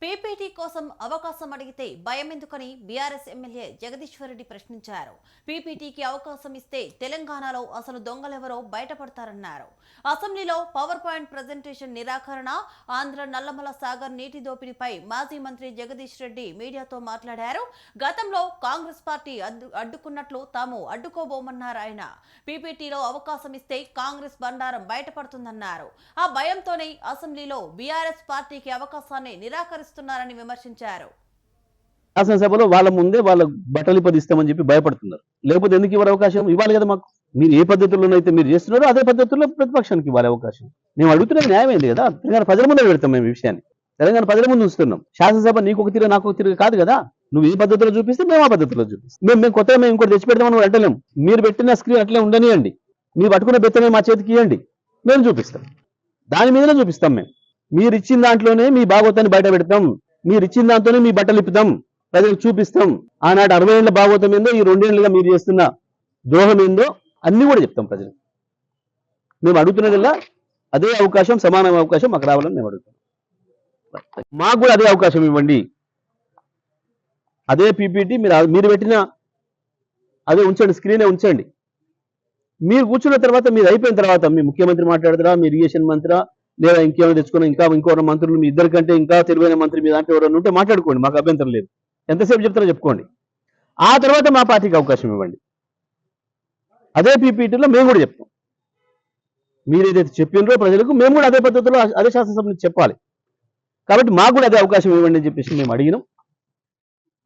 PPT కోసం అవకాశం అడిగితే భయం ఎందుకని బీఆర్ఎస్ ఎమ్మెల్యే జగదీశ్వర్ రెడ్డి ప్రశ్నించారు. పీపీటీకి అవకాశం ఇస్తే తెలంగాణలో అసలు దొంగలెవరో బయటపడతారన్నారు. అసెంబ్లీలో పవర్ పాయింట్ ప్రజెంటేషన్ నిరాకరణ, ఆంధ్ర నల్లమల సాగర్ నీటి దోపిడీపై మాజీ మంత్రి జగదీష్ రెడ్డి మీడియాతో మాట్లాడారు. గతంలో కాంగ్రెస్ పార్టీ అడ్డుకున్నట్లు తాము అడ్డుకోబోమన్నారు ఆయన. పీపీటీలో అవకాశం ఇస్తే కాంగ్రెస్ బండారం బయటపడుతుందన్నారు. ఆ భయంతోనే అసెంబ్లీలో బీఆర్ఎస్ పార్టీకి అవకాశాన్ని నిరాకరిస్తున్నారని విమర్శించారు. శాసనసభలో వాళ్ళ ముందే వాళ్ళ బట్టలు పదిస్తామని చెప్పి భయపడుతున్నారు. లేకపోతే ఎందుకు ఇవ్వాలి అవకాశం? ఇవ్వాలి కదా. మాకు మీరు ఏ పద్ధతుల్లోనైతే మీరు చేస్తున్నారో అదే పద్ధతుల్లో ప్రతిపక్షానికి ఇవ్వాలి అవకాశం. మేము అడుగుతున్నది న్యాయమైంది కదా. తెలంగాణ ప్రజల ముందే పెడతాం మేము ఈ విషయాన్ని. తెలంగాణ ప్రజల ముందు ఉంచుతున్నాం. శాసనసభ నీకు ఒక తీరు నాకు ఒక తీరు కాదు కదా. నువ్వు ఏ పద్ధతిలో చూపిస్తే మేము ఆ పద్ధతిలో చూపిస్తాం. మేము కొత్తగా మేము ఇంకోటి తెచ్చి పెడతామని అంటలేము. మీరు పెట్టిన స్క్రీన్ అట్లే ఉండనియండి. మీరు పట్టుకున్న బెత్తమే మా చేతికి ఇవ్వండి, మేము చూపిస్తాం. దాని మీదనే చూపిస్తాం. మీరు ఇచ్చిన దాంట్లోనే మీ భాగవతాన్ని బయట పెడతాం. మీరు ఇచ్చిన దాంతోనే మీ బట్టలు ఇప్పుతాం, ప్రజలకు చూపిస్తాం. ఆనాడు 60 ఏళ్ల భాగవతం ఏందో, ఈ 2 ఏళ్లుగా మీరు చేస్తున్న ద్రోహం ఏందో అన్ని కూడా చెప్తాం ప్రజలకు. మేము అడుగుతున్నదల్లా అదే అవకాశం, సమాన అవకాశం మాకు రావాలని మేము అడుగుతాం. మాకు కూడా అదే అవకాశం ఇవ్వండి. అదే పీపీటీ మీరు పెట్టిన అదే ఉంచండి, స్క్రీనే ఉంచండి. మీరు కూర్చున్న తర్వాత, మీరు అయిపోయిన తర్వాత మీ ముఖ్యమంత్రి మాట్లాడతారా, మీ ఇరిగేషన్ మంత్రా, లేదా ఇంకేమైనా తెచ్చుకున్నా ఇంకో మంత్రులు, మీ ఇద్దరికంటే ఇంకా తెలివైన మంత్రి మీ దాంట్లో ఎవరైనా ఉంటే మాట్లాడుకోండి, మాకు అభ్యంతరం లేదు. ఎంతసేపు చెప్తారో చెప్పుకోండి. ఆ తర్వాత మా పార్టీకి అవకాశం ఇవ్వండి. అదే పీపీటీలో మేము కూడా చెప్తాం. మీరు ఏదైతే చెప్పినరో ప్రజలకు మేము కూడా అదే పద్ధతిలో అదే శాసనసభ నుంచి చెప్పాలి. కాబట్టి మాకు కూడా అదే అవకాశం ఇవ్వండి అని చెప్పేసి మేము అడిగినాం.